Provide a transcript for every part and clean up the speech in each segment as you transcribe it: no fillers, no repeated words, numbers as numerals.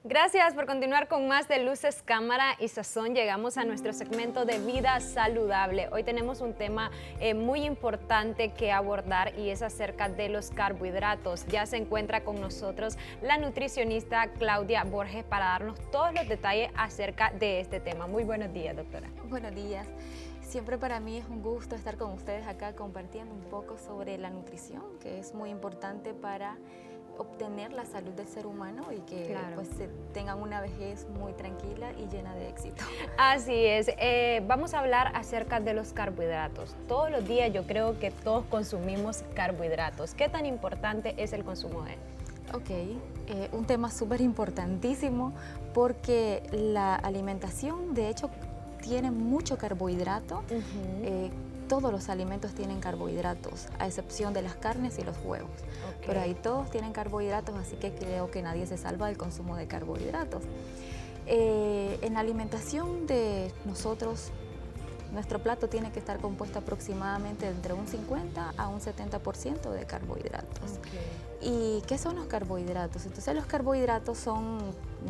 Gracias por continuar con más de Luces, Cámara y Sazón. Llegamos a nuestro segmento de vida saludable. Hoy tenemos un tema muy importante que abordar y es acerca de los carbohidratos. Ya se encuentra con nosotros la nutricionista Claudia Borges para darnos todos los detalles acerca de este tema. Muy buenos días, doctora. Buenos días. Siempre para mí es un gusto estar con ustedes acá compartiendo un poco sobre la nutrición, que es muy importante para obtener la salud del ser humano y que pues tengan una vejez muy tranquila y llena de éxito. Así es. Vamos a hablar acerca de los carbohidratos. Todos los días yo creo que todos consumimos carbohidratos. ¿Qué tan importante es el consumo de él? Ok, un tema súper importantísimo porque la alimentación de hecho tiene mucho carbohidrato. Todos los alimentos tienen carbohidratos, a excepción de las carnes y los huevos. Pero ahí todos tienen carbohidratos, así que creo que nadie se salva del consumo de carbohidratos. En la alimentación de nosotros, nuestro plato tiene que estar compuesto aproximadamente entre un 50 a un 70% de carbohidratos. ¿Y qué son los carbohidratos? Entonces los carbohidratos son,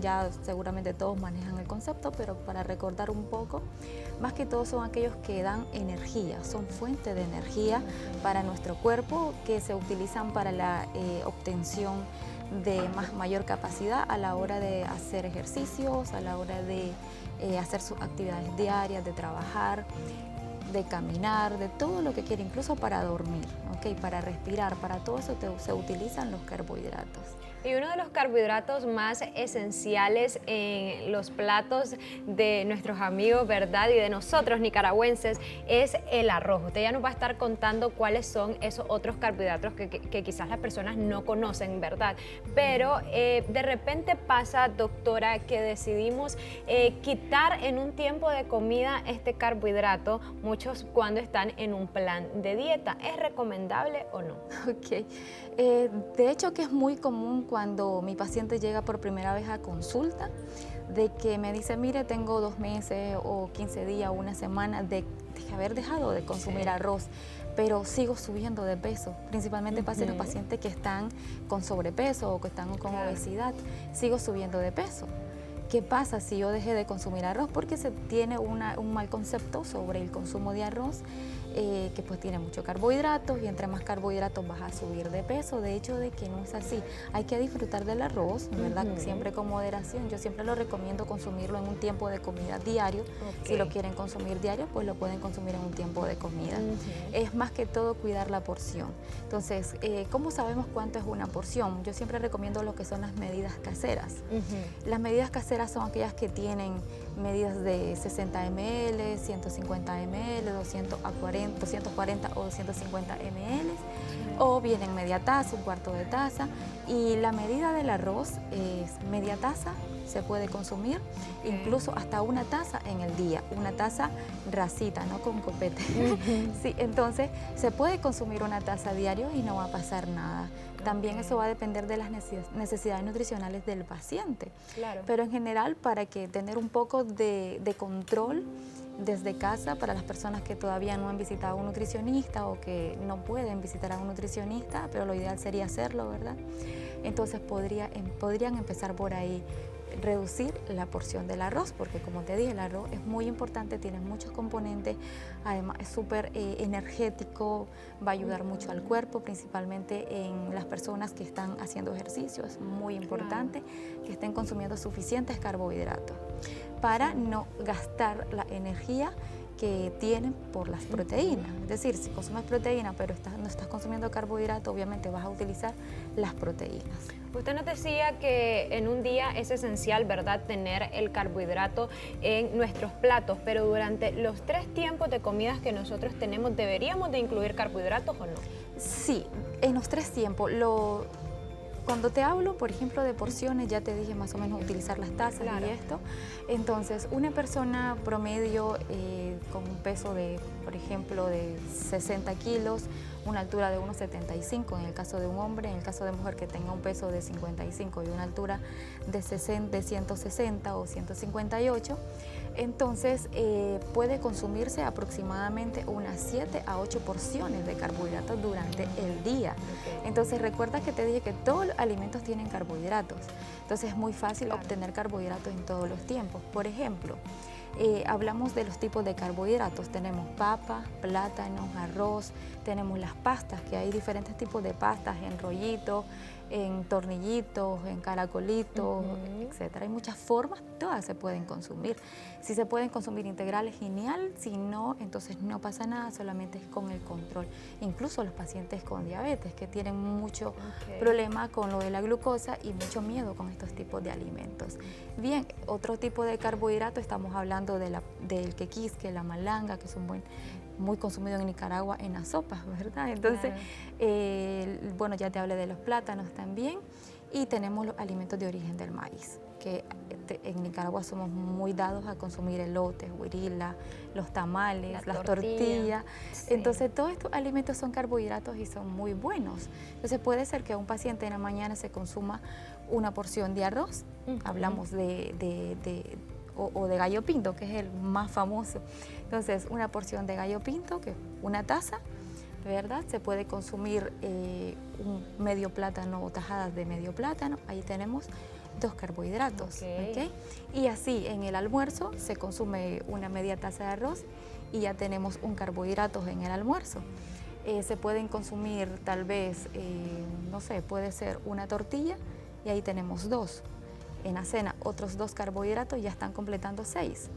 ya seguramente todos manejan el concepto, pero para recordar un poco, más que todo son aquellos que dan energía, son fuente de energía para nuestro cuerpo que se utilizan para la obtención de mayor capacidad a la hora de hacer ejercicios, a la hora de hacer sus actividades diarias, de trabajar, de caminar, de todo lo que quiera, incluso para dormir, para respirar, para todo eso se utilizan los carbohidratos. Y uno de los carbohidratos más esenciales en los platos de nuestros amigos, ¿verdad? Y de nosotros nicaragüenses es el arroz. Usted ya nos va a estar contando cuáles son esos otros carbohidratos que quizás las personas no conocen, ¿verdad? Pero de repente pasa, doctora, que decidimos quitar en un tiempo de comida este carbohidrato, muchos cuando están en un plan de dieta. ¿Es recomendable o no? Ok. De hecho que es muy común cuando mi paciente llega por primera vez a consulta, de que me dice, mire, tengo 2 meses o 15 días o una semana de haber dejado de consumir arroz, pero sigo subiendo de peso, principalmente para los pacientes que están con sobrepeso o que están con obesidad, sigo subiendo de peso. ¿Qué pasa si yo dejé de consumir arroz? Porque se tiene un mal concepto sobre el consumo de arroz, que pues tiene mucho carbohidratos y entre más carbohidratos vas a subir de peso. De hecho, de que no es así. Hay que disfrutar del arroz, ¿verdad? Siempre con moderación. Yo siempre lo recomiendo consumirlo en un tiempo de comida diario. Si lo quieren consumir diario, pues lo pueden consumir en un tiempo de comida. Es más que todo cuidar la porción. Entonces, ¿cómo sabemos cuánto es una porción? Yo siempre recomiendo lo que son las medidas caseras. Las medidas caseras son aquellas que tienen medidas de 60 ml, 150 ml, 240 o 250 ml, o vienen media taza, un cuarto de taza, y la medida del arroz es media taza, se puede consumir, incluso hasta una taza en el día, una taza rasita, no con copete. Sí, entonces se puede consumir una taza diario y no va a pasar nada. También eso va a depender de las necesidades nutricionales del paciente. Pero en general, para que tener un poco de control desde casa, para las personas que todavía no han visitado a un nutricionista o que no pueden visitar a un nutricionista, pero lo ideal sería hacerlo, ¿verdad? Entonces podrían empezar por ahí, reducir la porción del arroz, porque como te dije, el arroz es muy importante, tiene muchos componentes, además es súper energético, va a ayudar mucho al cuerpo, principalmente en las personas que están haciendo ejercicio. Es muy importante que estén consumiendo suficientes carbohidratos para no gastar la energía que tienen por las proteínas. Es decir, si consumes proteína pero no estás consumiendo carbohidratos, obviamente vas a utilizar las proteínas. Usted nos decía que en un día es esencial, ¿verdad?, tener el carbohidrato en nuestros platos, pero durante los 3 tiempos de comidas que nosotros tenemos, ¿deberíamos de incluir carbohidratos o no? Sí, en los 3 tiempos. Cuando te hablo, por ejemplo, de porciones, ya te dije más o menos utilizar las tazas y esto. Entonces, una persona promedio con un peso de, por ejemplo, de 60 kilos, una altura de 1,75 en el caso de un hombre, en el caso de mujer que tenga un peso de 55 y una altura de 160 o 158, entonces puede consumirse aproximadamente unas 7 a 8 porciones de carbohidratos durante el día. Entonces recuerda que te dije que todos los alimentos tienen carbohidratos, entonces es muy fácil obtener carbohidratos en todos los tiempos. Por ejemplo, hablamos de los tipos de carbohidratos, tenemos papa, plátano, arroz, tenemos las pastas, que hay diferentes tipos de pastas, en rollitos, en tornillitos, en caracolitos, etcétera. Hay muchas formas, todas se pueden consumir. Si se pueden consumir integrales, genial, si no, entonces no pasa nada, solamente es con el control. Incluso los pacientes con diabetes, que tienen mucho problema con lo de la glucosa y mucho miedo con estos tipos de alimentos. Bien, otro tipo de carbohidrato, estamos hablando del quequisque, la malanga, que es muy consumido en Nicaragua en las sopas, ¿verdad? Entonces, bueno, ya te hablé de los plátanos también, y tenemos los alimentos de origen del maíz, que en Nicaragua somos muy dados a consumir elotes, huirila, los tamales, las tortillas. Sí. Entonces, todos estos alimentos son carbohidratos y son muy buenos. Entonces, puede ser que a un paciente en la mañana se consuma una porción de arroz, hablamos o de gallo pinto, que es el más famoso. Entonces, una porción de gallo pinto, que es una taza, ¿verdad? Se puede consumir un medio plátano o tajadas de medio plátano, ahí tenemos 2 carbohidratos. ¿Okay? Y así, en el almuerzo se consume una media taza de arroz y ya tenemos un carbohidrato en el almuerzo. Se pueden consumir tal vez, no sé, puede ser una tortilla y ahí tenemos 2. En la cena, otros 2 carbohidratos, ya están completando 6.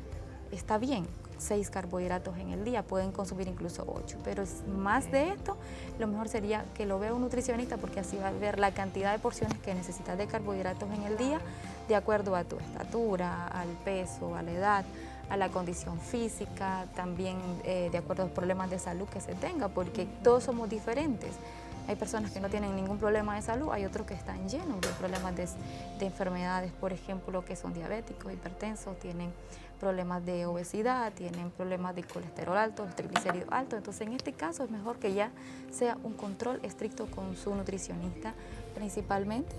Está bien, 6 carbohidratos en el día, pueden consumir incluso 8, pero más de esto, lo mejor sería que lo vea un nutricionista, porque así va a ver la cantidad de porciones que necesitas de carbohidratos en el día, de acuerdo a tu estatura, al peso, a la edad, a la condición física, también de acuerdo a los problemas de salud que se tenga, porque todos somos diferentes. Hay personas que no tienen ningún problema de salud, hay otros que están llenos de problemas de enfermedades, por ejemplo, que son diabéticos, hipertensos, tienen problemas de obesidad, tienen problemas de colesterol alto, triglicéridos altos. Entonces, en este caso es mejor que ya sea un control estricto con su nutricionista principalmente.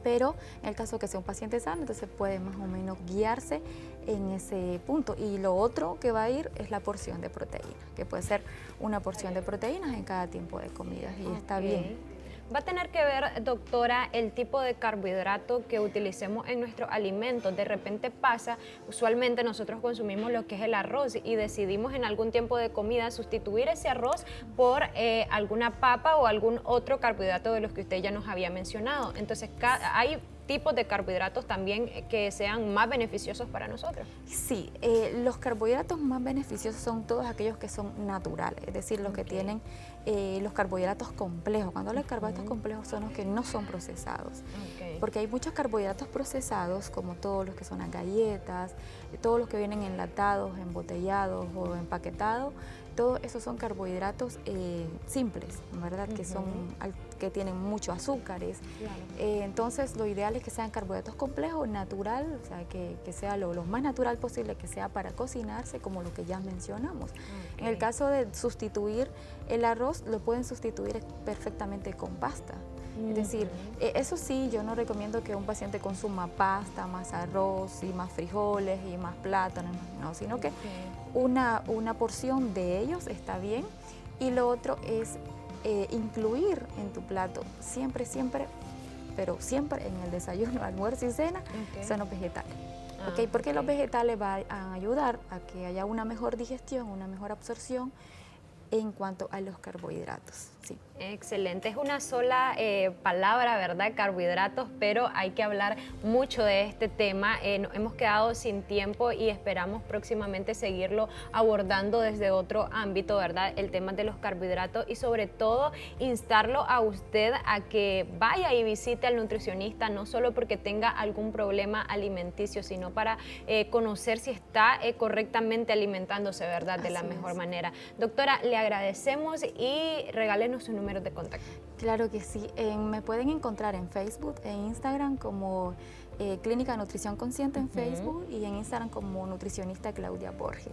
Pero en el caso que sea un paciente sano, entonces puede más o menos guiarse en ese punto. Y lo otro que va a ir es la porción de proteína, que puede ser una porción de proteínas en cada tiempo de comida, y está bien. Va a tener que ver, doctora, el tipo de carbohidrato que utilicemos en nuestros alimentos. De repente pasa, usualmente nosotros consumimos lo que es el arroz y decidimos en algún tiempo de comida sustituir ese arroz por alguna papa o algún otro carbohidrato de los que usted ya nos había mencionado. Entonces, hay tipos de carbohidratos también que sean más beneficiosos para nosotros. Sí, los carbohidratos más beneficiosos son todos aquellos que son naturales, es decir, los que tienen los carbohidratos complejos. Cuando hablo de carbohidratos complejos son los que no son procesados, porque hay muchos carbohidratos procesados, como todos los que son las galletas, todos los que vienen enlatados, embotellados o empaquetados. Todos esos son carbohidratos simples, ¿verdad? Que tienen muchos azúcares. Claro. Entonces, lo ideal es que sean carbohidratos complejos, natural, o sea, que sea lo más natural posible, que sea para cocinarse, como lo que ya mencionamos. En el caso de sustituir el arroz, lo pueden sustituir perfectamente con pasta. Es decir, eso sí, yo no recomiendo que un paciente consuma pasta, más arroz y más frijoles y más plátano, no, sino que una porción de ellos está bien. Y lo otro es incluir en tu plato siempre, pero siempre en el desayuno, almuerzo y cena, son los vegetales. Porque los vegetales van a ayudar a que haya una mejor digestión, una mejor absorción en cuanto a los carbohidratos. Sí. Excelente, es una sola palabra, ¿verdad? Carbohidratos, pero hay que hablar mucho de este tema. Hemos quedado sin tiempo y esperamos próximamente seguirlo abordando desde otro ámbito, ¿verdad? El tema de los carbohidratos, y sobre todo instarlo a usted a que vaya y visite al nutricionista, no solo porque tenga algún problema alimenticio, sino para conocer si está correctamente alimentándose, ¿verdad? De la mejor manera. Doctora, le agradecemos y regálenos sus números de contacto. Claro que sí. Me pueden encontrar en Facebook e Instagram como Clínica Nutrición Consciente en Facebook y en Instagram como nutricionista Claudia Borges.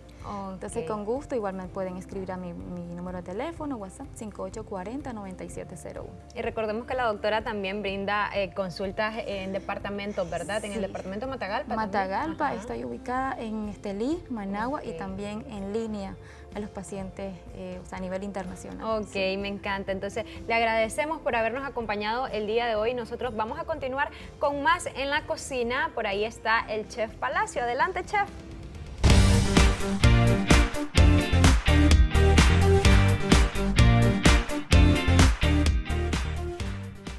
Entonces, con gusto, igual me pueden escribir a mi número de teléfono, WhatsApp, 5840-9701. Y recordemos que la doctora también brinda consultas en departamentos, ¿verdad? En el departamento de Matagalpa. Matagalpa, estoy ubicada en Estelí, Managua y también en línea a los pacientes a nivel internacional. Ok, me encanta. Entonces, le agradecemos por habernos acompañado el día de hoy. Nosotros vamos a continuar con más en la cocina. Por ahí está el chef Palacio. Adelante, chef.